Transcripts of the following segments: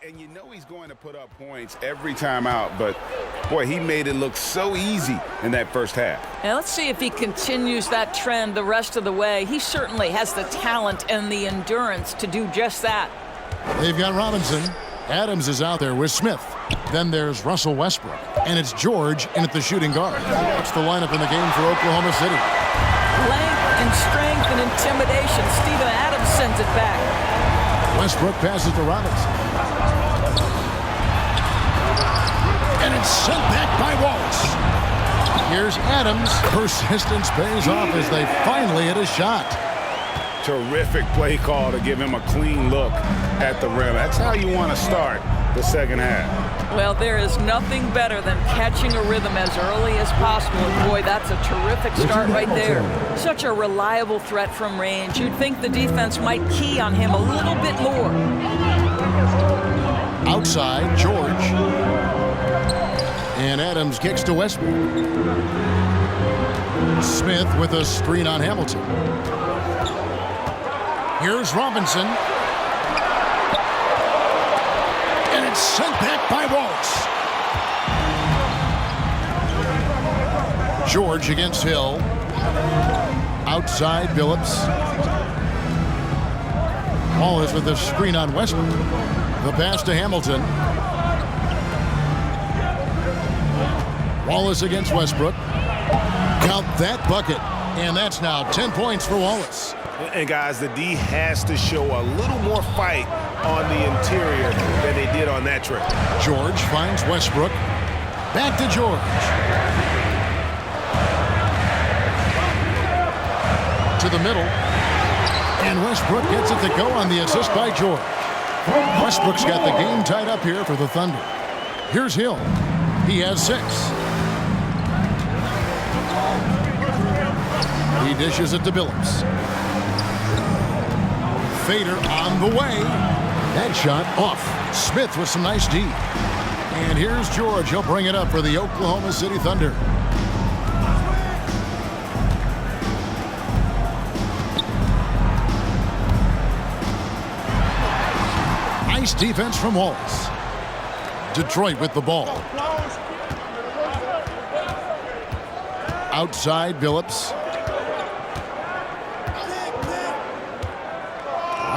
And you know he's going to put up points every time out, but boy, he made it look so easy in that first half. Now let's see if he continues that trend the rest of the way. He certainly has the talent and the endurance to do just that. They've got Robinson. Adams is out there with Smith. Then there's Russell Westbrook. And it's George in at the shooting guard. That's the lineup in the game for Oklahoma City. Length and strength and intimidation. Steven Adams sends it back. Westbrook passes to Robinson. And it's sent back by Wallace. Here's Adams. Persistence pays off as they finally hit a shot. Terrific play call to give him a clean look at the rim. That's how you want to start the second half. Well, there is nothing better than catching a rhythm as early as possible. And boy, that's a terrific start right there. Such a reliable threat from range. You'd think the defense might key on him a little bit more. Outside, George. And Adams kicks to Westbrook. Smith with a screen on Hamilton. Here's Robinson. And it's sent back by Wallace. George against Hill. Outside, Billups. Wallace with a screen on Westbrook. The pass to Hamilton. Wallace against Westbrook. Count that bucket. And that's now 10 points for Wallace. And guys, the D has to show a little more fight on the interior than they did on that trip. George finds Westbrook. Back to George. To the middle. And Westbrook gets it to go on the assist by George. Westbrook's got the game tied up here for the Thunder. Here's Hill. He has 6. He dishes it to Billups. Fader on the way. That shot off. Smith with some nice D. And here's George. He'll bring it up for the Oklahoma City Thunder. Nice defense from Wallace. Detroit with the ball. Outside, Billups.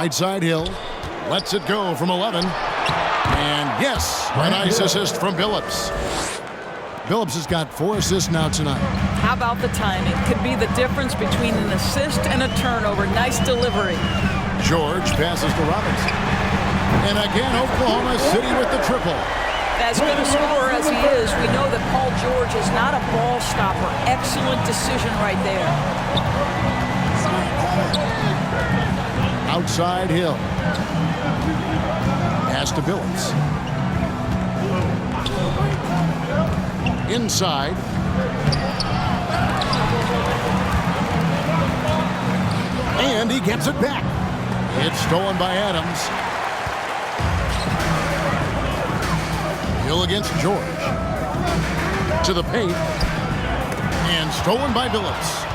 Right side, Hill. Lets it go from 11. And yes, a nice assist from Billups. Billups has got 4 assists now tonight. How about the timing? Could be the difference between an assist and a turnover. Nice delivery. George passes to Robinson. And again, Oklahoma City with the triple. As good a scorer as he is, we know that Paul George is not a ball stopper. Excellent decision right there. Outside, Hill. Pass to Billups. Inside. And he gets it back. It's stolen by Adams. Hill against George. To the paint. And stolen by Billups.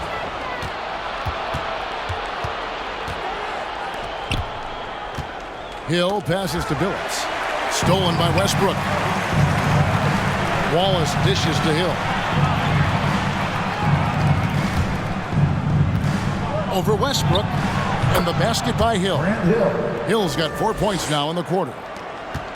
Hill passes to Billups. Stolen by Westbrook. Wallace dishes to Hill. Over Westbrook. And the basket by Hill. Hill's got 4 points now in the quarter.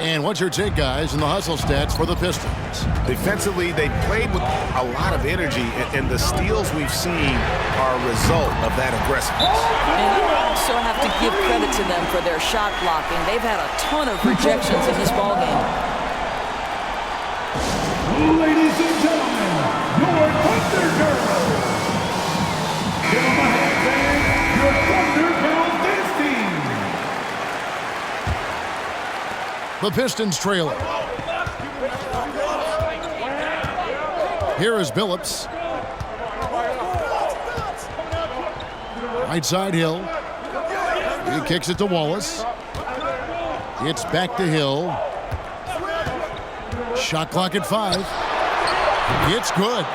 And what's your take, guys, in the hustle stats for the Pistons? Defensively, they played with a lot of energy, and the steals we've seen are a result of that aggressiveness. And you also have to give credit to them for their shot blocking. They've had a ton of rejections in this ballgame. Ladies and gentlemen, your Thunder Girls. Give them a hand, fans. Your Thunder Girls dance team. The Pistons trailing. Here is Billups. Right side, Hill. He kicks it to Wallace. It's back to Hill. Shot clock at 5. It's good.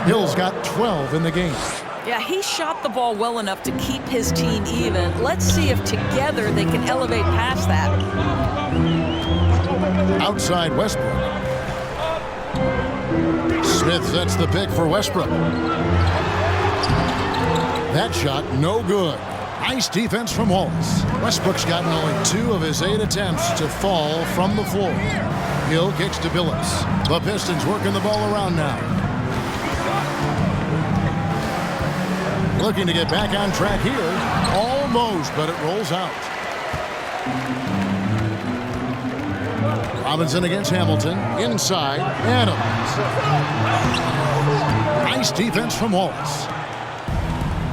Hill's got 12 in the game. Yeah, he shot the ball well enough to keep his team even. Let's see if together they can elevate past that. Outside Westbrook. Smith sets the pick for Westbrook. That shot, no good. Nice defense from Wallace. Westbrook's gotten only 2 of his 8 attempts to fall from the floor. Hill kicks to Billups. The Pistons working the ball around now. Looking to get back on track here. Almost, but it rolls out. Robinson against Hamilton. Inside, Adams. Nice defense from Wallace.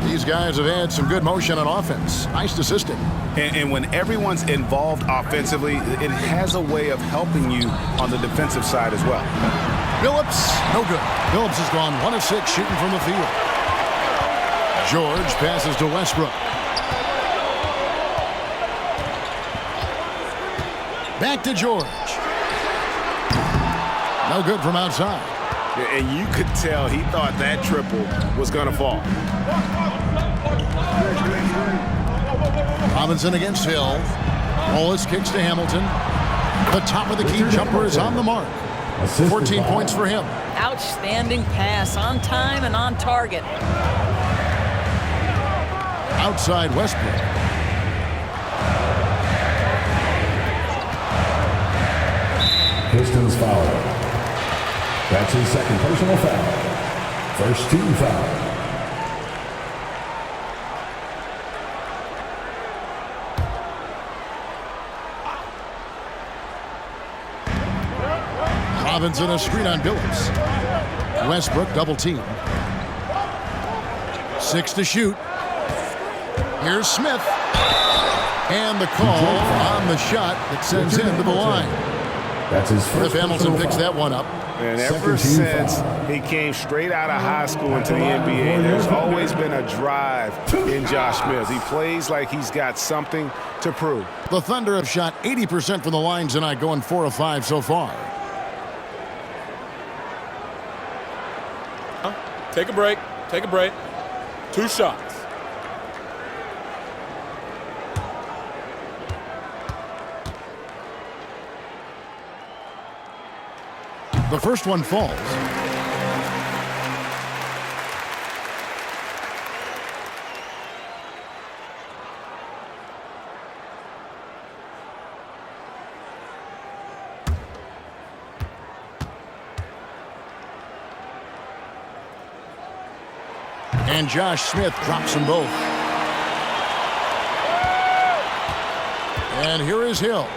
These guys have had some good motion on offense. Nice assisting. And when everyone's involved offensively, it has a way of helping you on the defensive side as well. Billups, no good. Billups has gone 1 of 6 shooting from the field. George passes to Westbrook. Back to George. No good from outside. And you could tell he thought that triple was going to fall. Robinson against Hill. Wallace kicks to Hamilton. The top of the key jumper is on the mark. 14 points for him. Outstanding pass, on time and on target. Outside Westbrook. Pistons foul. That's his second personal foul. First team foul. Robinson a screen on Billups. Westbrook double team. 6 to shoot. Here's Smith. And the call on the shot that sends him to the line. That's his first. If Hamilton picks that one up. And ever since he came straight out of high school into the NBA, there's always been a drive in Josh Smith. He plays like he's got something to prove. The Thunder have shot 80% from the line tonight, going 4 of 5 so far. Take a break. Take a break. 2 shots. The first one falls. And Josh Smith drops them both. And here is Hill.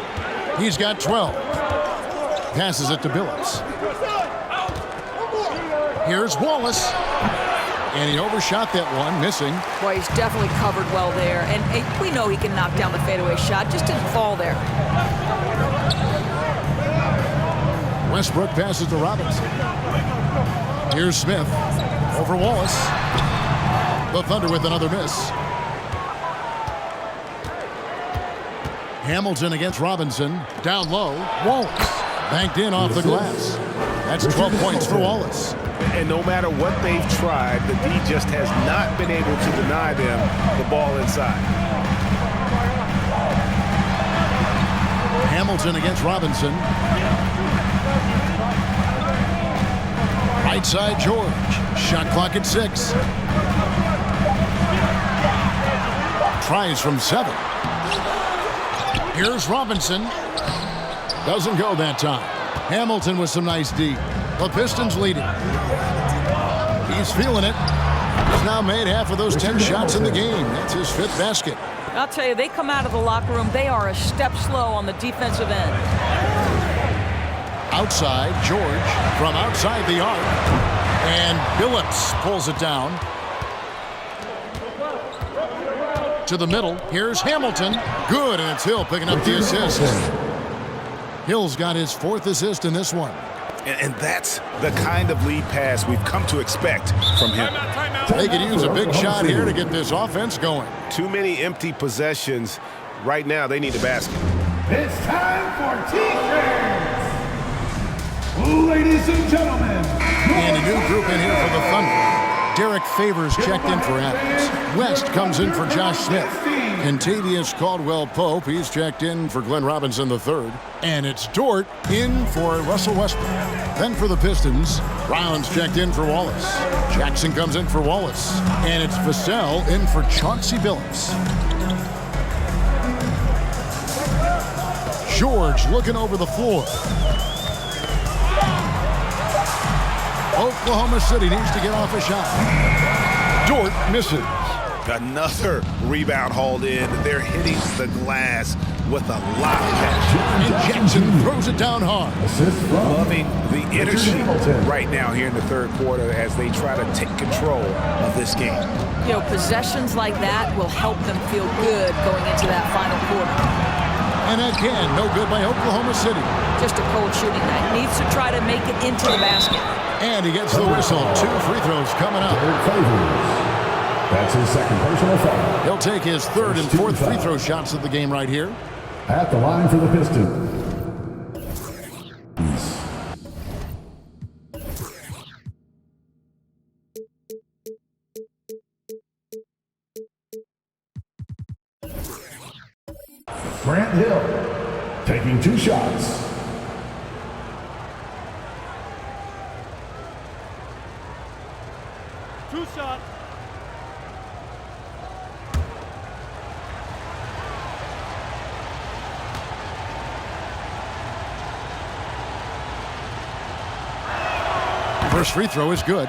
He's got 12. Passes it to Billups. Here's Wallace. And he overshot that one, missing. Boy, he's definitely covered well there. And we know he can knock down the fadeaway shot. Just didn't fall there. Westbrook passes to Robinson. Here's Smith. Over Wallace. The Thunder with another miss. Hamilton against Robinson. Down low. Wallace. Banked in off the glass. That's 12 points for Wallace. And no matter what they've tried, the D just has not been able to deny them the ball inside. Hamilton against Robinson. Right side George. Shot clock at 6. Tries from 7. Here's Robinson. Doesn't go that time. Hamilton with some nice D. The Pistons lead it. He's feeling it. He's now made half of those 10 shots in the game. That's his 5th basket. I'll tell you, they come out of the locker room, they are a step slow on the defensive end. Outside, George from outside the arc. And Billups pulls it down. To the middle. Here's Hamilton. Good, and it's Hill picking up the assist. Hill's got his 4th assist in this one. And that's the kind of lead pass we've come to expect from him. They could use a big shot here to get this offense going. Too many empty possessions. Right now, they need a basket. It's time for T-shirts. Ladies and gentlemen. And a new group in here for the Thunder. Derek Favors checked in for Adams. West comes in for Josh Smith. Contavious Caldwell-Pope, he's checked in for Glenn Robinson III. And it's Dort in for Russell Westbrook. Then for the Pistons, Rounds checked in for Wallace. Jackson comes in for Wallace. And it's Vassell in for Chauncey Billups. George looking over the floor. Oklahoma City needs to get off a shot. Dort misses. Another rebound hauled in. They're hitting the glass with a lot of passion. And Jackson throws it down hard. Loving the energy right now here in the third quarter as they try to take control of this game. You know, possessions like that will help them feel good going into that final quarter. And again, no good by Oklahoma City. Just a cold shooting night. Needs to try to make it into the basket. And he gets the whistle. 2 free throws coming up. That's his second personal foul. He'll take his third and fourth free throw shots of the game right here. At the line for the Pistons. Grant Hill taking 2 shots. First free throw is good.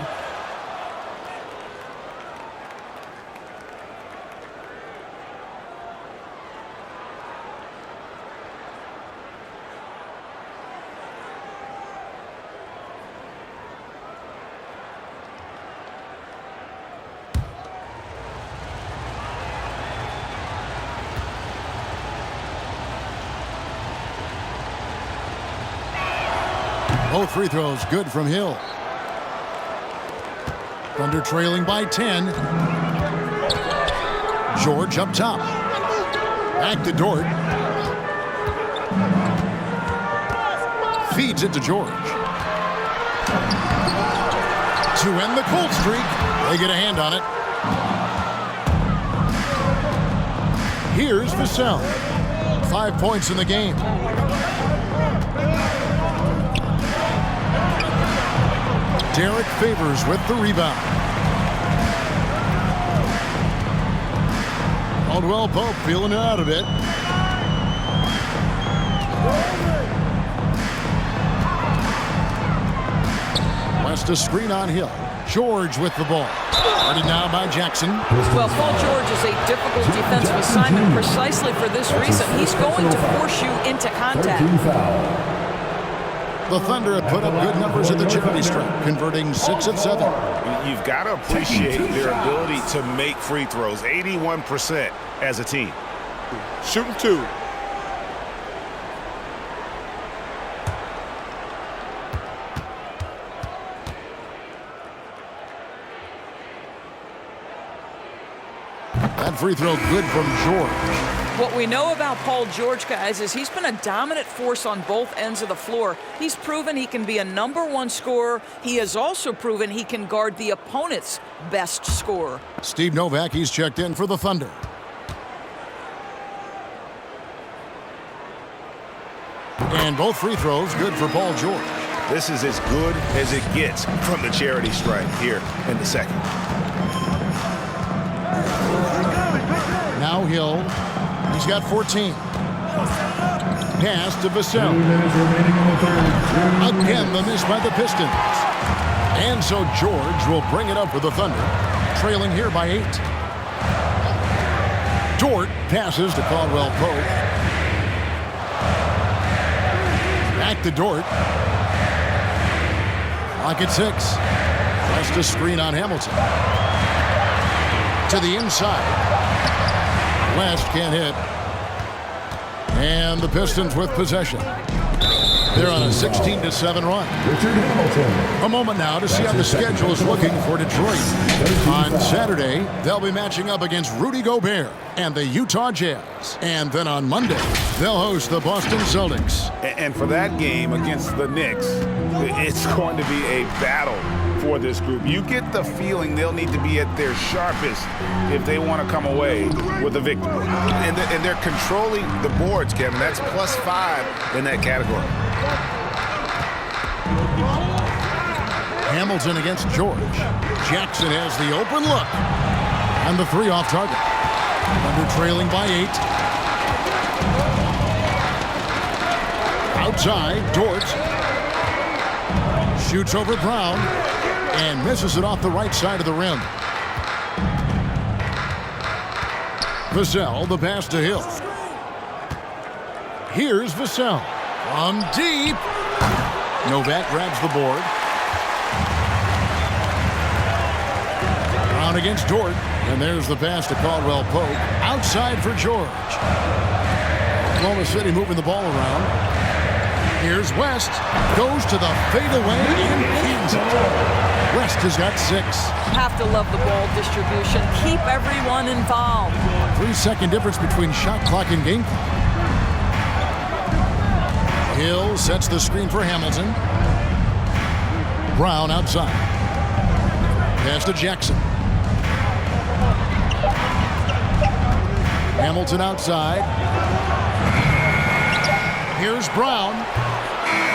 Both free throws good from Hill. Thunder trailing by 10. George up top. Back to Dort. Feeds it to George. To end the cold streak. They get a hand on it. Here's Vassell. 5 points in the game. Derek Favors with the rebound. Caldwell-Pope feeling it out a bit. West a screen on Hill. George with the ball. Guarded now by Jackson. Well, Paul George is a difficult defensive assignment precisely for this reason. He's going to force you into contact. The Thunder have put up good numbers at the charity stripe, converting 6 of 7. You've got to appreciate their ability to make free throws. 81% as a team. Shooting 2. That free throw good from George. What we know about Paul George, guys, is he's been a dominant force on both ends of the floor. He's proven he can be a #1 scorer. He has also proven he can guard the opponent's best scorer. Steve Novak, he's checked in for the Thunder. And both free throws good for Paul George. This is as good as it gets from the charity stripe here in the second. Now Hill. He's got 14. Pass to Vassell. Again, the miss by the Pistons. And so George will bring it up for the Thunder, trailing here by 8. Dort passes to Caldwell-Pope. Back to Dort. Lock at 6. Just a screen on Hamilton. To the inside. West can't hit. And the Pistons with possession. They're on a 16-7 run. A moment now to see how the schedule is looking for Detroit. On Saturday, they'll be matching up against Rudy Gobert and the Utah Jazz. And then on Monday, they'll host the Boston Celtics. And for that game against the Knicks, it's going to be a battle for this group. You get the feeling they'll need to be at their sharpest if they want to come away with a victory. And they're controlling the boards, Kevin. That's +5 in that category. Hamilton against George. Jackson has the open look. And the 3 off target. Thunder trailing by 8. Outside, Dort. Shoots over Brown. And misses it off the right side of the rim. Vassell, the pass to Hill. Here's Vassell. From deep. Novak grabs the board. Brown against Dort. And there's the pass to Caldwell Pope. Outside for George. Oklahoma City moving the ball around. Here's West. Goes to the fadeaway and keeps it. West has got 6. Have to love the ball distribution. Keep everyone involved. 3-second difference between shot clock and game clock. Hill sets the screen for Hamilton. Brown outside. Pass to Jackson. Hamilton outside. Here's Brown.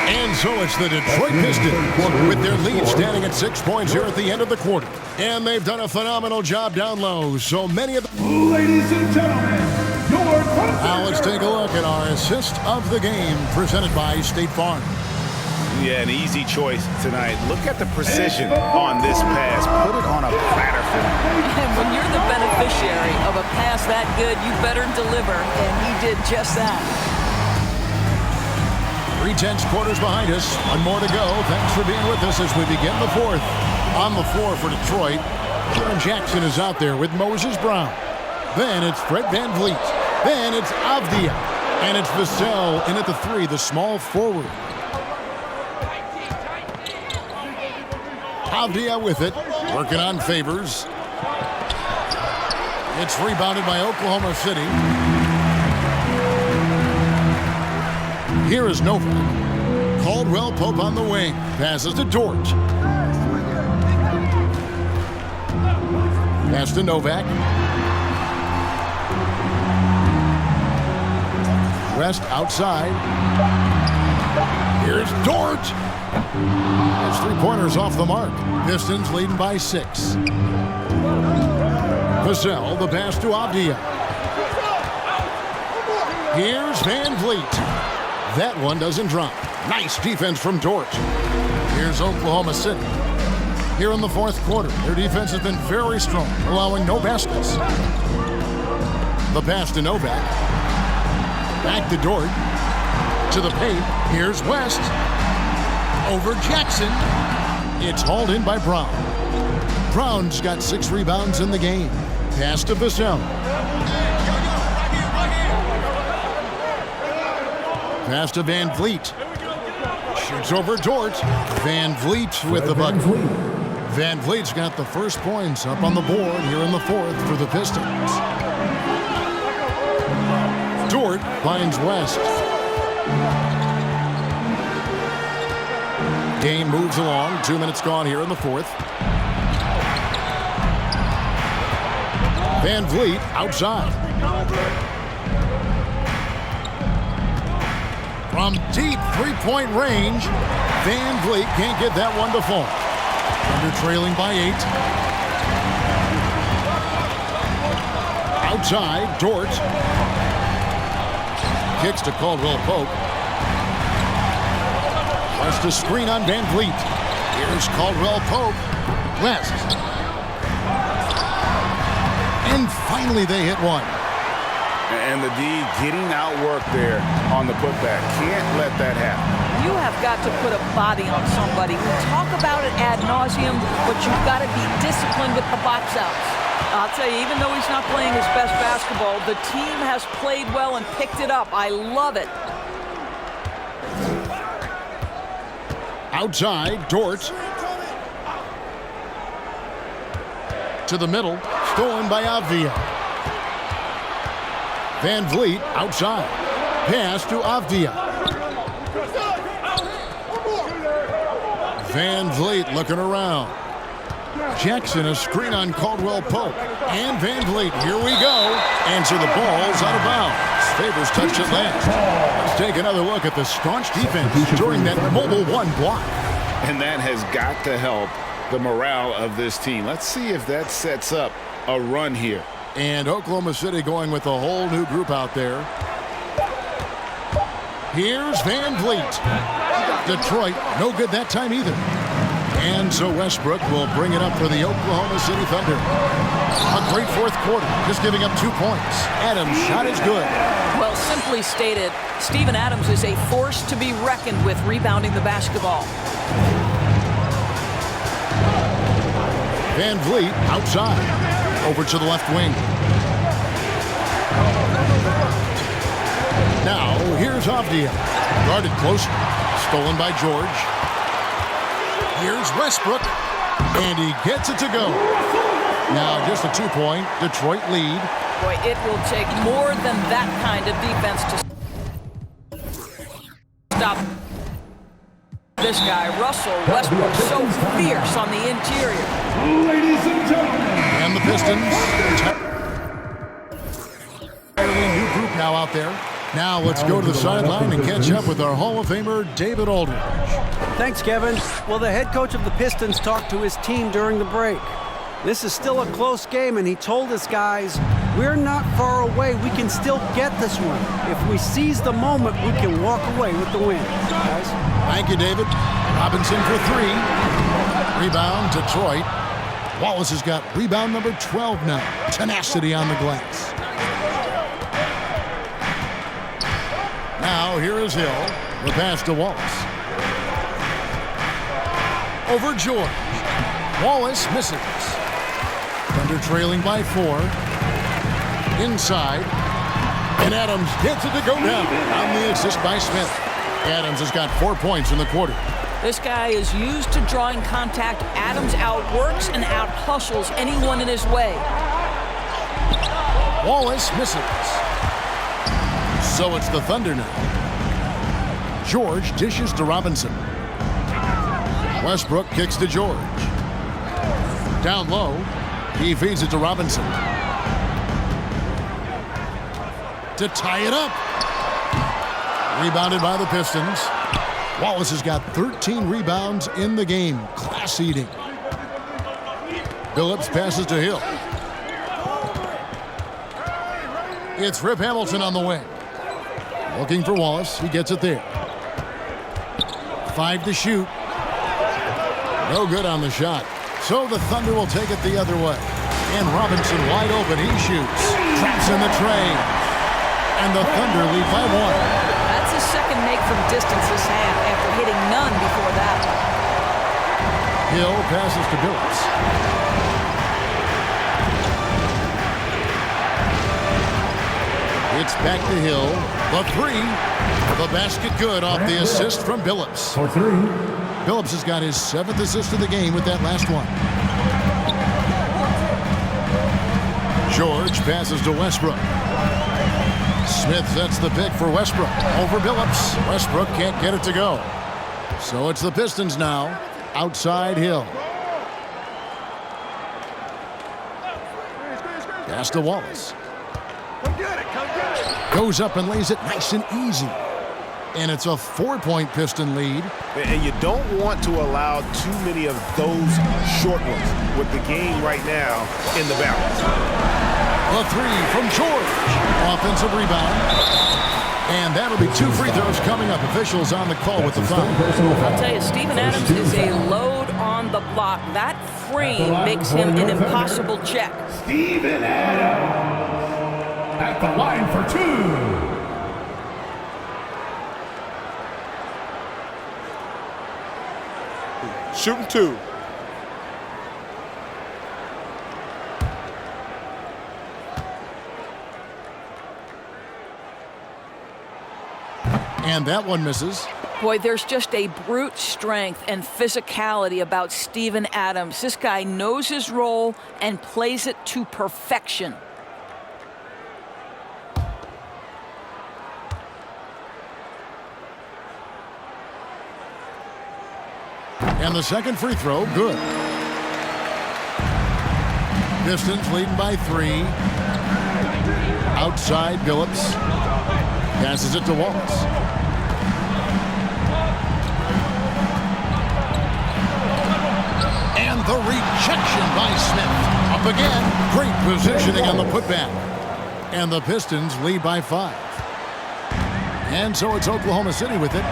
And so it's the Detroit Pistons with their lead standing at 6 points here at the end of the quarter. And they've done a phenomenal job down low. So many of them. Ladies and gentlemen, your Now let's take a look at our assist of the game presented by State Farm. Yeah, an easy choice tonight. Look at the precision on this pass. Put it on a platter for him. And when you're the beneficiary of a pass that good, you better deliver, and he did just that. 3/10 quarters behind us. One more to go. Thanks for being with us as we begin the 4th. On the floor for Detroit, Jaren Jackson is out there with Moses Brown. Then it's Fred VanVleet. Then it's Avdia. And it's Vassell in at the 3, the small forward. Avdia with it, working on Favors. It's rebounded by Oklahoma City. Here is Novak. Caldwell Pope on the wing. Passes to Dort. Pass to Novak. West outside. Here's Dort. That's 3-pointers off the mark. Pistons leading by 6. Vassell, the pass to Avdia. Here's VanVleet. That one doesn't drop. Nice defense from Dort. Here's Oklahoma City. Here in the 4th quarter, their defense has been very strong, allowing no baskets. The pass to Novak. Back to Dort. To the paint. Here's West. Over Jackson. It's hauled in by Brown. Brown's got 6 rebounds in the game. Pass to Vassell. Pass to VanVleet. Shoots over Dort. VanVleet with the bucket. VanVleet's got the first points up on the board here in the 4th for the Pistons. Dort finds West. Game moves along. 2 minutes gone here in the 4th. VanVleet outside. From deep 3-point range, VanVleet can't get that one to fall. Under trailing by 8. Outside, Dort. Kicks to Caldwell Pope. West a screen on VanVleet. Here's Caldwell Pope. West. And finally they hit one. And the D getting outworked there on the putback. Can't let that happen. You have got to put a body on somebody. We talk about it ad nauseum, but you've got to be disciplined with the box outs. I'll tell you, even though he's not playing his best basketball, the team has played well and picked it up. I love it. Outside, Dort. To the middle, stolen by Avdia. VanVleet outside. Pass to Avdia. Van Vliet looking around. Jackson, a screen on Caldwell Pope. And Van Vliet, here we go. Answer the ball's out of bounds. Favors touched it last. Let's take another look at the staunch defense during that mobile one block. And that has got to help the morale of this team. Let's see if that sets up a run here. And Oklahoma City going with a whole new group out there. Here's Van Vliet. Detroit, no good that time either. And so Westbrook will bring it up for the Oklahoma City Thunder. A great fourth quarter, just giving up 2 points. Adams' shot is good. Well, simply stated, Steven Adams is a force to be reckoned with rebounding the basketball. Van Vliet outside. Over to the left wing. Now, here's Avdia. Guarded close. Stolen by George. Here's Westbrook. And he gets it to go. Now, just a 2-point Detroit lead. Boy, it will take more than that kind of defense to stop this guy. Russell Westbrook, so fierce on the interior. Ladies and gentlemen. And the Pistons. New group now out there. Now let's go to the sideline and catch up with our Hall of Famer, David Aldridge. Thanks, Kevin. Well, the head coach of the Pistons talked to his team during the break. This is still a close game, and he told his guys, we're not far away. We can still get this one. If we seize the moment, we can walk away with the win. Guys? Thank you, David. Robinson for 3. Rebound, Detroit. Wallace has got rebound number 12 now. Tenacity on the glass. Now here is Hill. The pass to Wallace. Over George. Wallace misses. Thunder trailing by 4. Inside. And Adams gets it to go down on the assist by Smith. Adams has got 4 points in the quarter. This guy is used to drawing contact. Adams outworks and out-hustles anyone in his way. Wallace misses. So it's the Thunder now. George dishes to Robinson. Westbrook kicks to George. Down low. He feeds it to Robinson. To tie it up. Rebounded by the Pistons. Wallace has got 13 rebounds in the game. Class eating. Billups passes to Hill. It's Rip Hamilton on the wing. Looking for Wallace. He gets it there. 5 to shoot. No good on the shot. So the Thunder will take it the other way. And Robinson wide open. He shoots. Traps in the tray. And the Thunder lead by 1. That's his second make from distance this half after hitting none before that. Hill passes to Billups. It's back to Hill. The 3. The basket good off the assist from Billups. For 3. Billups has got his 7th assist of the game with that last one. George passes to Westbrook. Smith sets the pick for Westbrook. Over Billups. Westbrook can't get it to go. So it's the Pistons now. Outside Hill. Pass to Wallace. Goes up and lays it nice and easy. And it's a 4-point Piston lead. And you don't want to allow too many of those short ones with the game right now in the balance. A 3 from George. Offensive rebound. And that'll be 2 free throws coming up. Officials on the call with the foul. I'll tell you, Steven Adams is a load on the block. That frame makes him an impossible check. Steven Adams at the line for 2. Shooting 2. And that one misses. Boy, there's just a brute strength and physicality about Steven Adams. This guy knows his role and plays it to perfection. And the second free throw, good. Pistons leading by 3. Outside, Billups. Passes it to Wallace. And the rejection by Smith. Up again. Great positioning on the putback. And the Pistons lead by 5. And so it's Oklahoma City with it.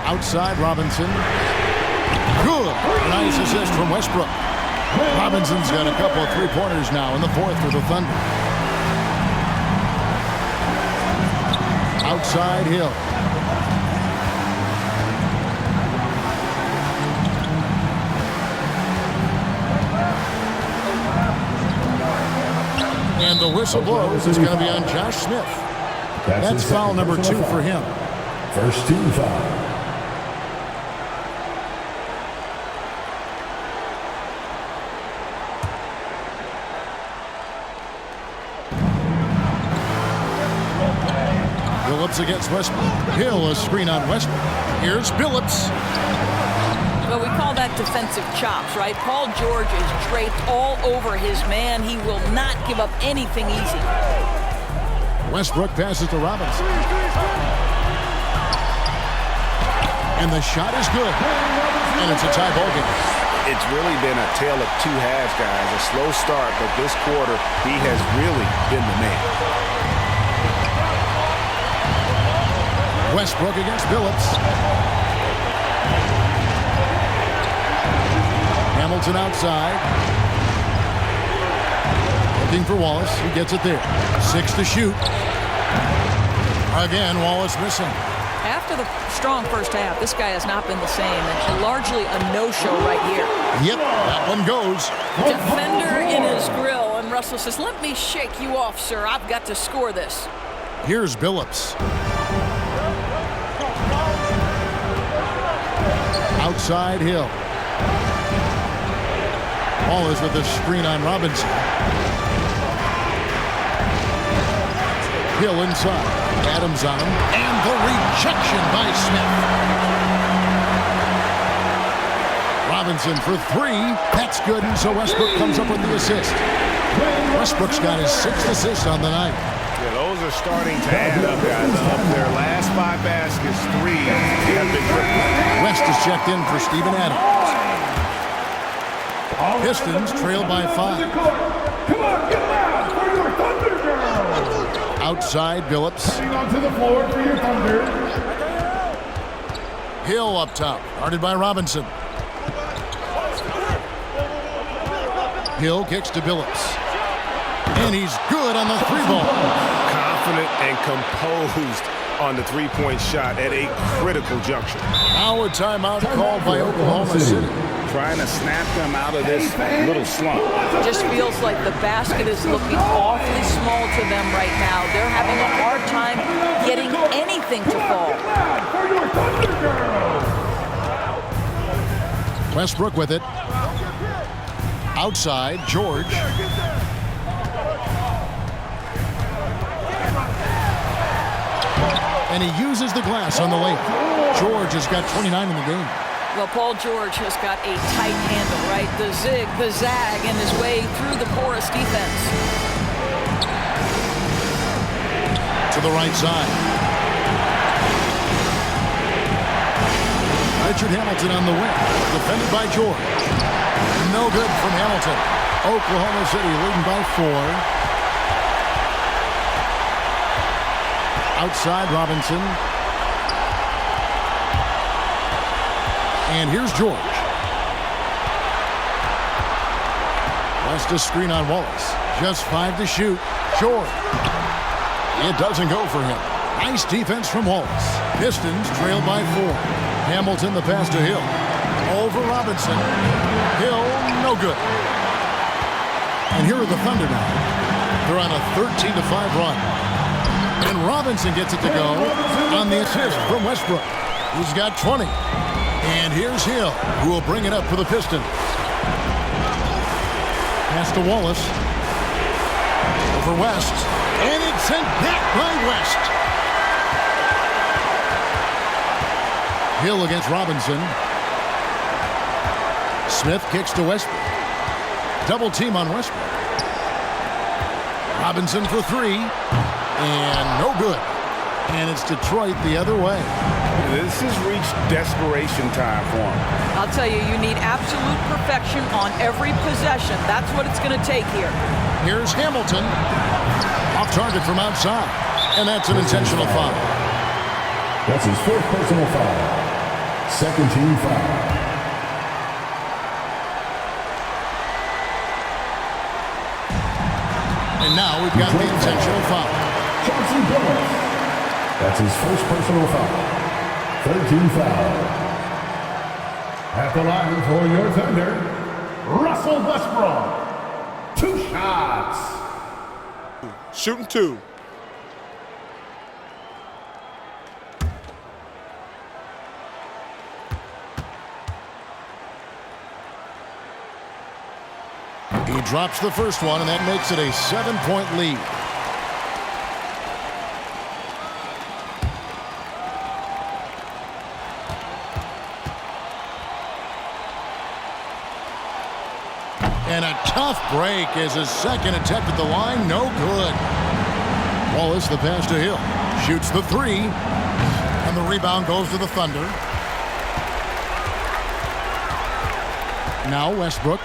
Outside, Robinson. Good. Nice assist from Westbrook. Robinson's got a couple of three-pointers now in the fourth for the Thunder. Outside, Hill. And the whistle blows. It's going to be on Josh Smith. That's foul number 2 for him. First team foul. Billups against Westbrook. Hill, a screen on Westbrook. Here's Billups. Well, we call that defensive chops, right? Paul George is draped all over his man. He will not give up anything easy. Westbrook passes to Robinson. And the shot is good. And it's a tie ball game. It's really been a tale of two halves, guys. A slow start, but this quarter, he has really been the man. Westbrook against Billups. Hamilton outside. Looking for Wallace. He gets it there. 6 to shoot. Again, Wallace missing. After the strong first half, this guy has not been the same, and largely a no-show right here. Yep, that one goes. Defender in his grill, and Russell says, "Let me shake you off, sir. I've got to score this." Here's Billups. Outside, Hill. Wallace with a screen on Robinson. Hill inside. Adams on him. And the rejection by Smith. Robinson for 3. That's good, and so Westbrook comes up with the assist. Westbrook's got his 6th assist on the night. Yeah, those are starting to add up, guys. Of their last 5 baskets, 3 have been triple. West is checked in for Steven Adams. Pistons trail by 5. Come on, get loud for your Thunder Girls. Outside, Billups. Coming onto the floor for your Thunder. Hill up top, guarded by Robinson. Hill kicks to Billups. And he's good on the 3 ball. Confident and composed on the three-point shot at a critical juncture. Now a timeout called by Oklahoma City. Trying to snap them out of this little slump. It just feels like the basket is looking awfully small to them right now. They're having a hard time getting anything to fall. For your Thunder Girls. Westbrook with it. Outside, George. And he uses the glass on the layup. George has got 29 in the game. Well, Paul George has got a tight handle, right? The zig, the zag, and his way through the porous defense. To the right side. Richard Hamilton on the wing. Defended by George. No good from Hamilton. Oklahoma City leading by 4. Outside, Robinson. And here's George. West a screen on Wallace. Just 5 to shoot. George. It doesn't go for him. Nice defense from Wallace. Pistons trail by 4. Hamilton the pass to Hill. Over Robinson. Hill, no good. And here are the Thunder now. They're on a 13-5 run. And Robinson gets it to go on the assist from Westbrook. He's got 20. And here's Hill, who will bring it up for the Pistons. Pass to Wallace. Over West. And it's sent back by West. Hill against Robinson. Smith kicks to Westbrook. Double team on Westbrook. Robinson for three. And no good. And it's Detroit the other way. This has reached desperation time for him. I'll tell you, you need absolute perfection on every possession. That's what it's going to take here. Here's Hamilton. Off target from outside. And that's an intentional foul. That's his fourth personal foul. Second team foul. And now we've got the intentional foul. Johnson Billups. That's his first personal foul. Third team foul. At the line for your Thunder, Russell Westbrook. 2 shots. Shooting 2. He drops the first one, and that makes it a 7-point lead. And a tough break as his second attempt at the line. No good. Wallace, the pass to Hill. Shoots the three. And the rebound goes to the Thunder. Now Westbrook.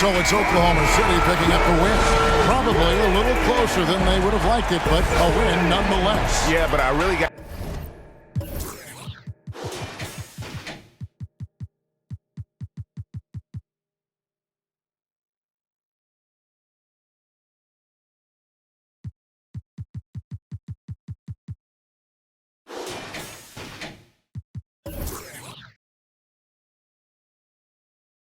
So it's Oklahoma City picking up the win. Probably a little closer than they would have liked it, but a win nonetheless. Yeah, but I really got...